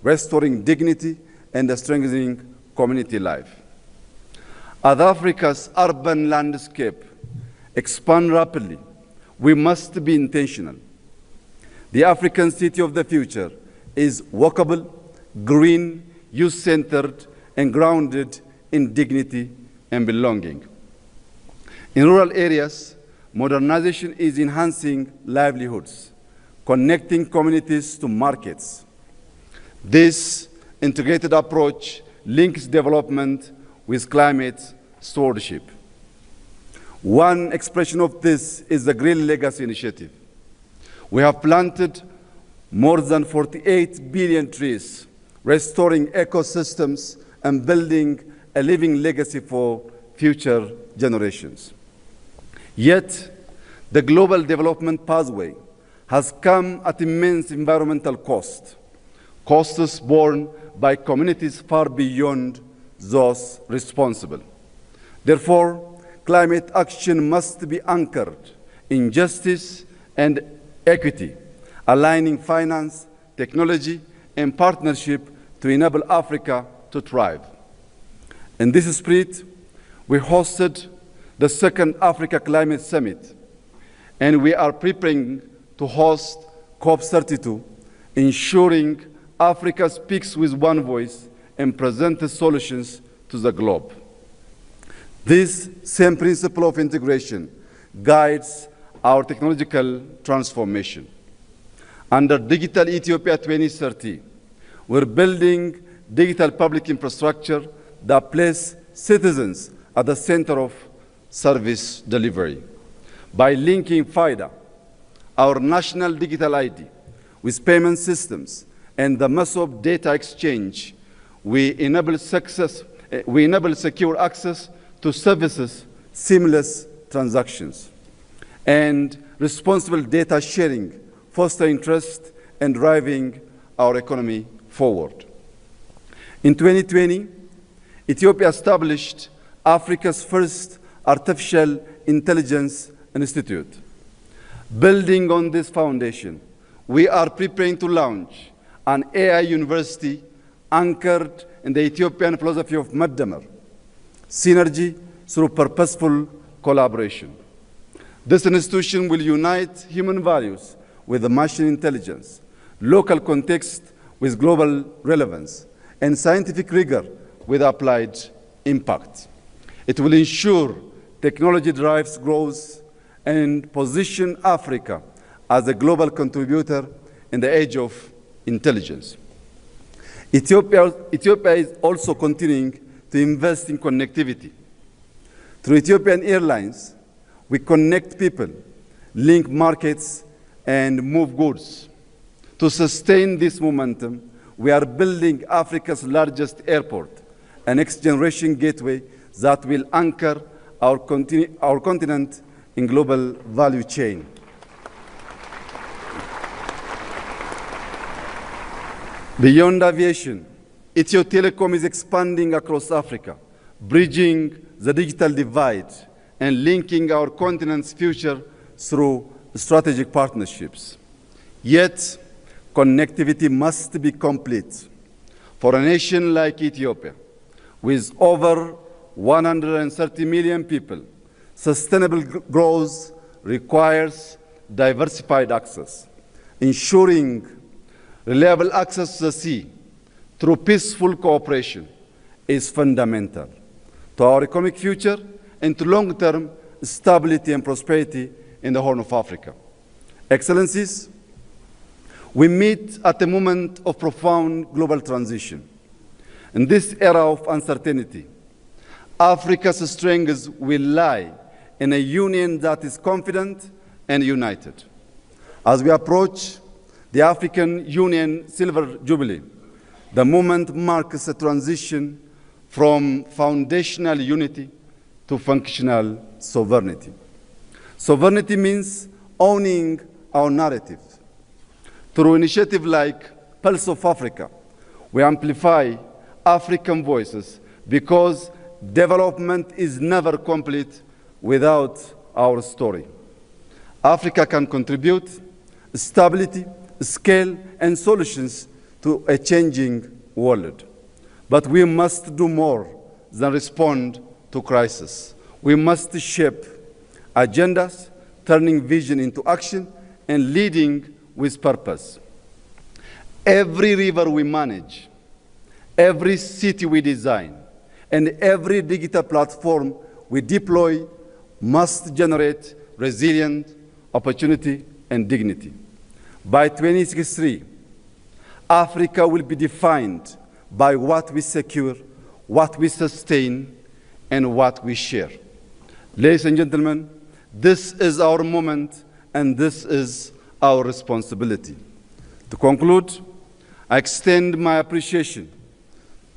restoring dignity, and strengthening community life. As Africa's urban landscape expands rapidly, we must be intentional. The African city of the future is walkable, green, youth-centered, and grounded in dignity and belonging. In rural areas, modernization is enhancing livelihoods, connecting communities to markets. This integrated approach links development with climate stewardship. One expression of this is the Green Legacy Initiative. We have planted more than 48 billion trees, restoring ecosystems and building a living legacy for future generations. Yet, the global development pathway has come at immense environmental cost, costs borne by communities far beyond those responsible. Therefore, climate action must be anchored in justice and equity, aligning finance, technology, and partnership to enable Africa to thrive. In this spirit, we hosted the second Africa Climate Summit, and we are preparing to host COP32, ensuring Africa speaks with one voice and presents solutions to the globe. This same principle of integration guides our technological transformation. Under Digital Ethiopia 2030, we're building digital public infrastructure that places citizens at the center of service delivery. By linking FIDA, our national digital ID, with payment systems and the massive data exchange, we enable secure access to services, seamless transactions, and responsible data sharing, fostering trust and driving our economy forward. In 2020, Ethiopia established Africa's first artificial intelligence institute. Building on this foundation, we are preparing to launch an AI university anchored in the Ethiopian philosophy of Maddamer, synergy through purposeful collaboration. This institution will unite human values with machine intelligence, local context with global relevance, and scientific rigor with applied impact. It will ensure technology drives growth and position Africa as a global contributor in the age of intelligence. Ethiopia is also continuing to invest in connectivity. Through Ethiopian Airlines, we connect people, link markets, and move goods. To sustain this momentum, we are building Africa's largest airport, a next-generation gateway that will anchor our continent in global value chain. Beyond aviation, Ethio Telecom is expanding across Africa, bridging the digital divide and linking our continent's future through strategic partnerships. Yet, connectivity must be complete. For a nation like Ethiopia, with over 130 million people, sustainable growth requires diversified access. Ensuring reliable access to the sea through peaceful cooperation is fundamental to our economic future and to long-term stability and prosperity in the Horn of Africa. Excellencies, we meet at a moment of profound global transition. In this era of uncertainty, Africa's strengths will lie in a union that is confident and united. As we approach the African Union Silver Jubilee, the moment marks a transition from foundational unity to functional sovereignty. Sovereignty means owning our narrative. Through initiatives like Pulse of Africa, we amplify African voices because development is never complete without our story. Africa can contribute stability, scale, and solutions to a changing world. But we must do more than respond to crisis. We must shape agendas, turning vision into action and leading with purpose. Every river we manage, every city we design, and every digital platform we deploy must generate resilience, opportunity, and dignity. By 2063, Africa will be defined by what we secure, what we sustain, and what we share. Ladies and gentlemen, this is our moment, and this is our responsibility. To conclude, I extend my appreciation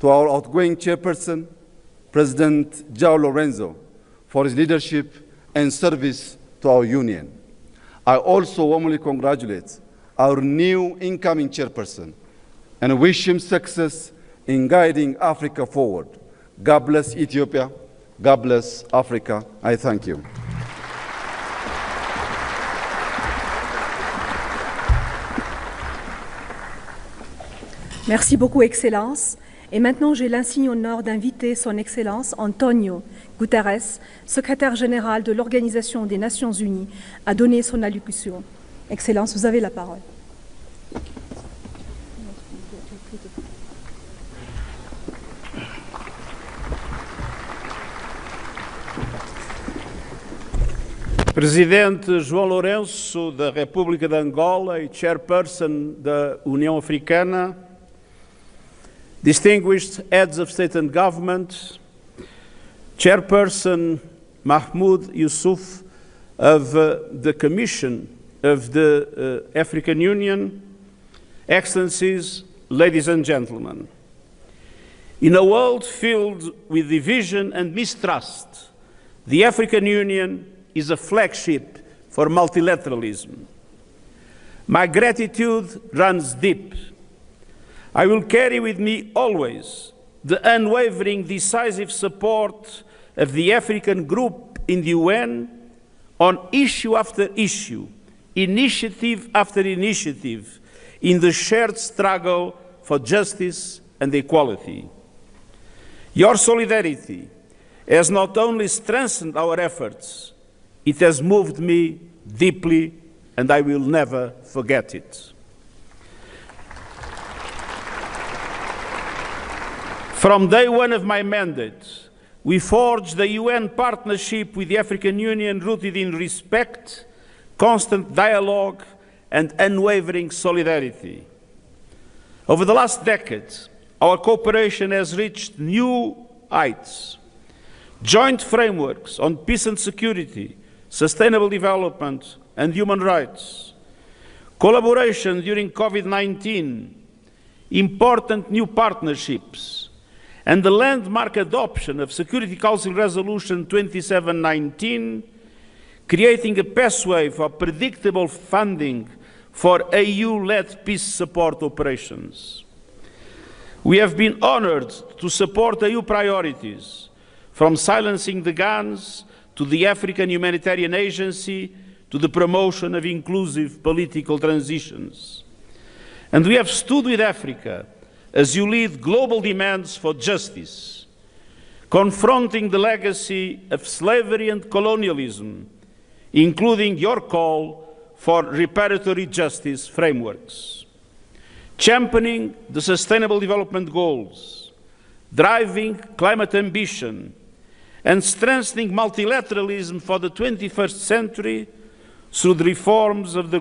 to our outgoing chairperson, President João Lourenço, for his leadership and service to our union. I also warmly congratulate our new incoming chairperson and wish him success in guiding Africa forward. God bless Ethiopia. God bless Africa. I thank you. Merci beaucoup, Excellence. Et maintenant, j'ai l'insigne honneur d'inviter Son Excellence Antonio Guterres, secrétaire général de l'Organisation des Nations Unies, à donner son allocution. Excellence, vous avez la parole. Presidente João Lourenço da República de Angola e Chairperson da União Africana, distinguished heads of state and government, Chairperson Mahmoud Yusuf of the Commission of the African Union, Excellencies, ladies and gentlemen. In a world filled with division and mistrust, the African Union is a flagship for multilateralism. My gratitude runs deep. I will carry with me always the unwavering, decisive support of the African group in the UN on issue after issue, initiative after initiative, in the shared struggle for justice and equality. Your solidarity has not only strengthened our efforts, it has moved me deeply, and I will never forget it. From day one of my mandate, we forged the UN partnership with the African Union rooted in respect, constant dialogue, and unwavering solidarity. Over the last decade, our cooperation has reached new heights. Joint frameworks on peace and security, sustainable development, and human rights. Collaboration during COVID-19, important new partnerships, and the landmark adoption of Security Council Resolution 2719, creating a pathway for predictable funding for AU-led peace support operations. We have been honored to support AU priorities, from silencing the guns to the African Humanitarian Agency to the promotion of inclusive political transitions. And we have stood with Africa as you lead global demands for justice, confronting the legacy of slavery and colonialism, including your call for reparatory justice frameworks, championing the Sustainable Development Goals, driving climate ambition, and strengthening multilateralism for the 21st century through the reforms of the